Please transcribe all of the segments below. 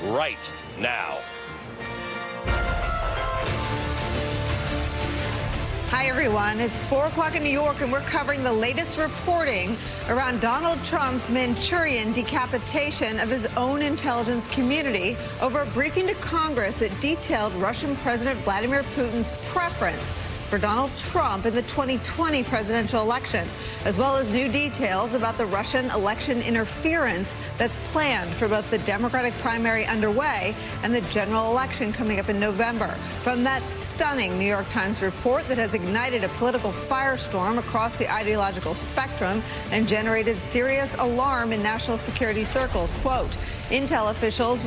right now. Hi, everyone. It's 4 o'clock in New York, and we're covering the latest reporting around Donald Trump's Manchurian decapitation of his own intelligence community over a briefing to Congress that detailed Russian President Vladimir Putin's preference for Donald Trump in the 2020 presidential election, as well as new details about the Russian election interference that's planned for both the Democratic primary underway and the general election coming up in November. From that stunning New York Times report that has ignited a political firestorm across the ideological spectrum and generated serious alarm in national security circles. Quote, Intel officials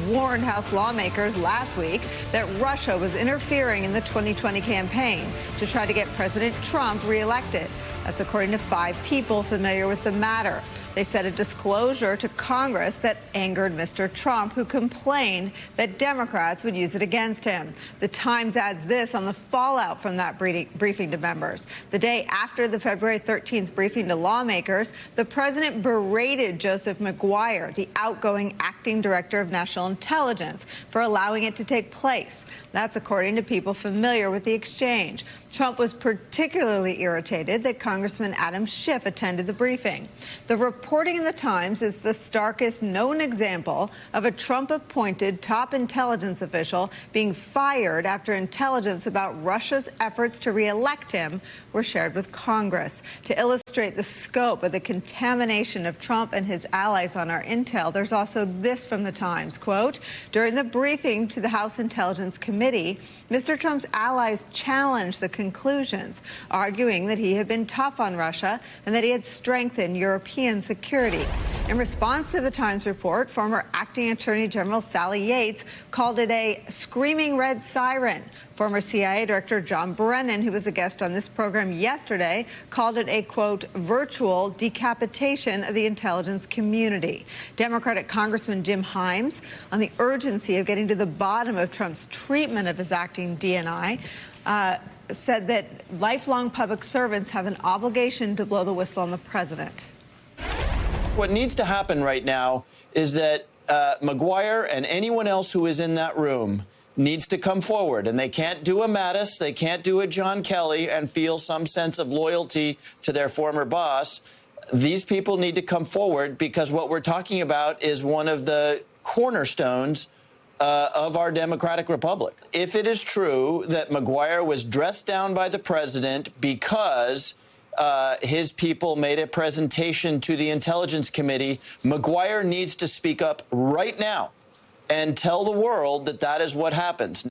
warned House lawmakers last week that Russia was interfering in the 2020 campaign to try to get President Trump reelected. That's according to 5 people familiar with the matter. They said a disclosure to Congress that angered Mr. Trump, who complained that Democrats would use it against him. The Times adds this on the fallout from that briefing to members. The day after the February 13th briefing to lawmakers, the president berated Joseph McGuire, the outgoing acting director of national intelligence, for allowing it to take place. That's according to people familiar with the exchange. Trump was particularly irritated that Congressman Adam Schiff attended the briefing. The reporting in the Times is the starkest known example of a Trump-appointed top intelligence official being fired after intelligence about Russia's efforts to re-elect him were shared with Congress. To illustrate the scope of the contamination of Trump and his allies on our intel, there's also this from the Times. Quote, during the briefing to the House Intelligence Committee, Mr. Trump's allies challenged the conclusions, arguing that he had been tough on Russia and that he had strengthened European security. In response to the Times report, former acting Attorney General Sally Yates called it a screaming red siren. Former CIA Director John Brennan, who was a guest on this program yesterday, called it a, quote, virtual decapitation of the intelligence community. Democratic Congressman Jim Himes, on the urgency of getting to the bottom of Trump's treatment of his acting DNI, said that lifelong public servants have an obligation to blow the whistle on the president. What needs to happen right now is that McGuire and anyone else who is in that room needs to come forward. And they can't do a Mattis, they can't do a John Kelly and feel some sense of loyalty to their former boss. These people need to come forward because what we're talking about is one of the cornerstones of our democratic republic. If it is true that McGuire was dressed down by the president because his people made a presentation to the Intelligence Committee, McGuire needs to speak up right now and tell the world that that is what happens.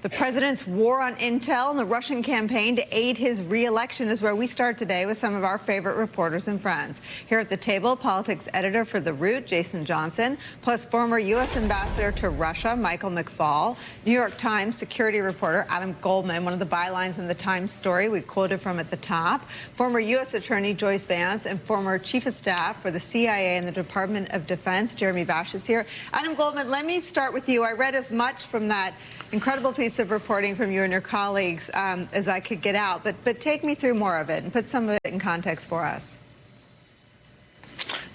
The president's war on intel and the Russian campaign to aid his re-election is where we start today with some of our favorite reporters and friends. Here at the table, politics editor for The Root, Jason Johnson, plus former U.S. ambassador to Russia, Michael McFaul, New York Times security reporter Adam Goldman, one of the bylines in the Times story we quoted from at the top, former U.S. Attorney Joyce Vance, and former Chief of Staff for the CIA and the Department of Defense, Jeremy Bash, is here. Adam Goldman, let me start with you. I read as much from that incredible piece of reporting from you and your colleagues as I could get out, but take me through more of it and put some of it in context for us.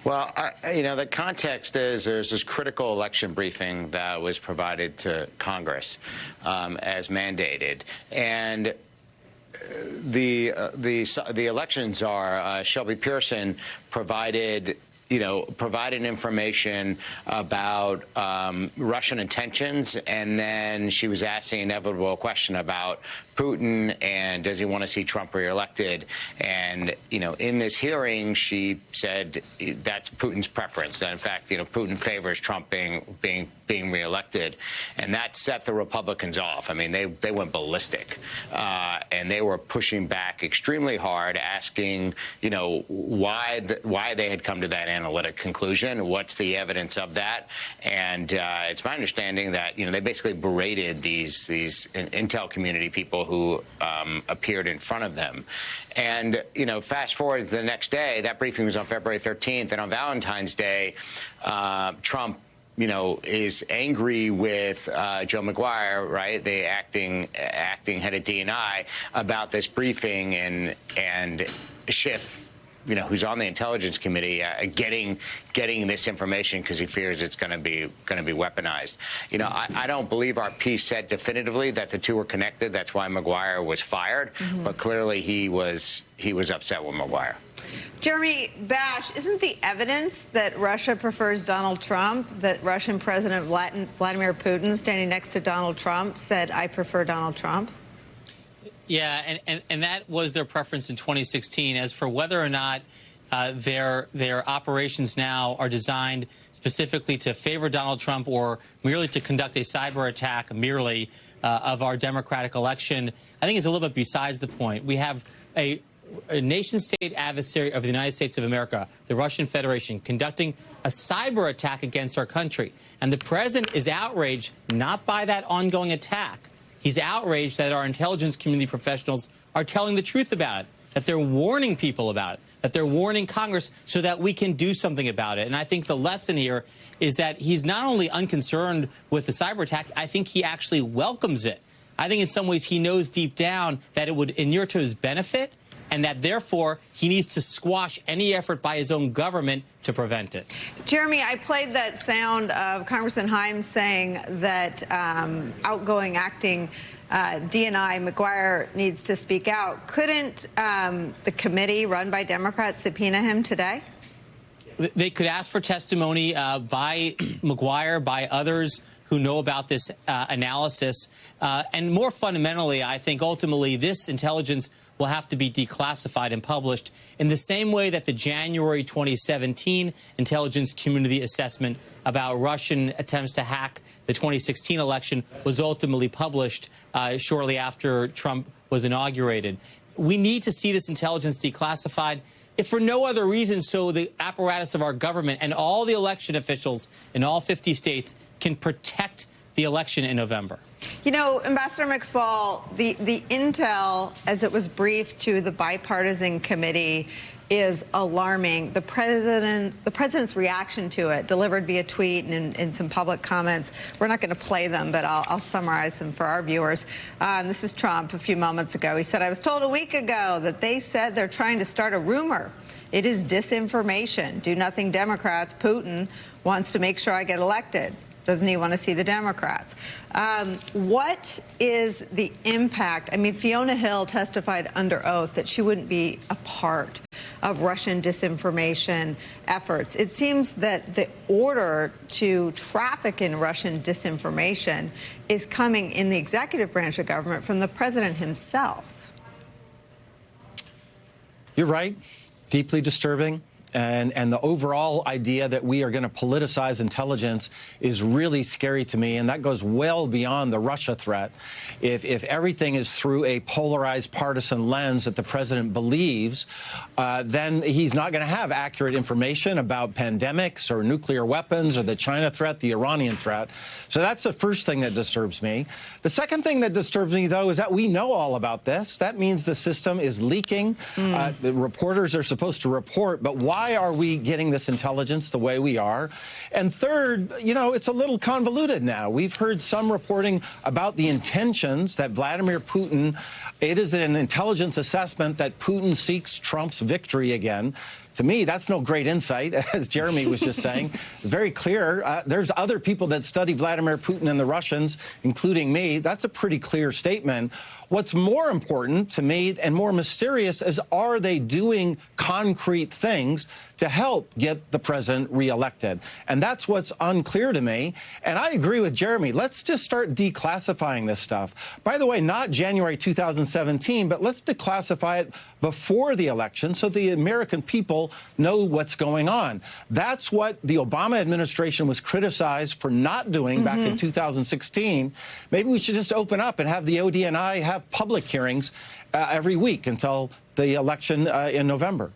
Well, the context is there's this critical election briefing that was provided to Congress as mandated, and the election czar, Shelby Pearson, provided information about Russian intentions, and then she was asked the inevitable question about Putin and does he want to see Trump reelected. And, in this hearing, she said that's Putin's preference, that, in fact, Putin favors Trump being reelected. And that set the Republicans off. I mean, they went ballistic, and they were pushing back extremely hard, asking, why they had come to that analytic conclusion. What's the evidence of that? And it's my understanding that, they basically berated these intel community people who appeared in front of them. And, fast forward to the next day, that briefing was on February 13th. And on Valentine's Day, Trump, is angry with Joe McGuire, right, the acting head of DNI, about this briefing, and Schiff who's on the Intelligence Committee, getting this information because he fears it's going to be weaponized. I don't believe our piece said definitively that the two were connected. That's why McGuire was fired. But clearly he was upset with McGuire. Jeremy Bash, isn't the evidence that Russia prefers Donald Trump, that Russian President Vladimir Putin, standing next to Donald Trump, said, "I prefer Donald Trump"? Yeah, and that was their preference in 2016. As for whether or not their operations now are designed specifically to favor Donald Trump or merely to conduct a cyber attack merely of our democratic election, I think is a little bit besides the point. We have a nation-state adversary of the United States of America, the Russian Federation, conducting a cyber attack against our country. And the president is outraged not by that ongoing attack. He's outraged that our intelligence community professionals are telling the truth about it, that they're warning people about it, that they're warning Congress so that we can do something about it. And I think the lesson here is that he's not only unconcerned with the cyber attack, I think he actually welcomes it. I think in some ways he knows deep down that it would inure to his benefit, and that, therefore, he needs to squash any effort by his own government to prevent it. Jeremy, I played that sound of Congressman Himes saying that outgoing acting DNI McGuire needs to speak out. Couldn't the committee run by Democrats subpoena him today? They could ask for testimony by McGuire, by others who know about this analysis. And more fundamentally, I think ultimately this intelligence will have to be declassified and published in the same way that the January 2017 intelligence community assessment about Russian attempts to hack the 2016 election was ultimately published shortly after Trump was inaugurated. We need to see this intelligence declassified, if for no other reason so the apparatus of our government and all the election officials in all 50 states can protect the election in November. Ambassador McFaul, the intel, as it was briefed to the bipartisan committee, is alarming. The president's reaction to it, delivered via tweet and in some public comments. We're not going to play them, but I'll summarize them for our viewers. This is Trump a few moments ago. He said, "I was told a week ago that they said they're trying to start a rumor. It is disinformation. Do nothing Democrats. Putin wants to make sure I get elected. Doesn't he want to see the Democrats?" What is the impact? I mean, Fiona Hill testified under oath that she wouldn't be a part of Russian disinformation efforts. It seems that the order to traffic in Russian disinformation is coming in the executive branch of government from the president himself. You're right. Deeply disturbing. And the overall idea that we are going to politicize intelligence is really scary to me, and that goes well beyond the Russia threat. If everything is through a polarized partisan lens that the president believes, then he's not going to have accurate information about pandemics or nuclear weapons or the China threat, the Iranian threat. So that's the first thing that disturbs me. The second thing that disturbs me, though, is that we know all about this. That means the system is leaking. The reporters are supposed to report, but why are we getting this intelligence the way we are? And third, it's a little convoluted now. We've heard some reporting about the intentions that Vladimir Putin, it is an intelligence assessment that Putin seeks Trump's victory again. To me, that's no great insight, as Jeremy was just saying. Very clear. There's other people that study Vladimir Putin and the Russians, including me. That's a pretty clear statement. What's more important to me and more mysterious is, are they doing concrete things to help get the president reelected? And that's what's unclear to me. And I agree with Jeremy. Let's just start declassifying this stuff. By the way, not January 2017, but let's declassify it before the election so the American people know what's going on. That's what the Obama administration was criticized for not doing back in 2016. Maybe we should just open up and have the ODNI have public hearings every week until the election in November.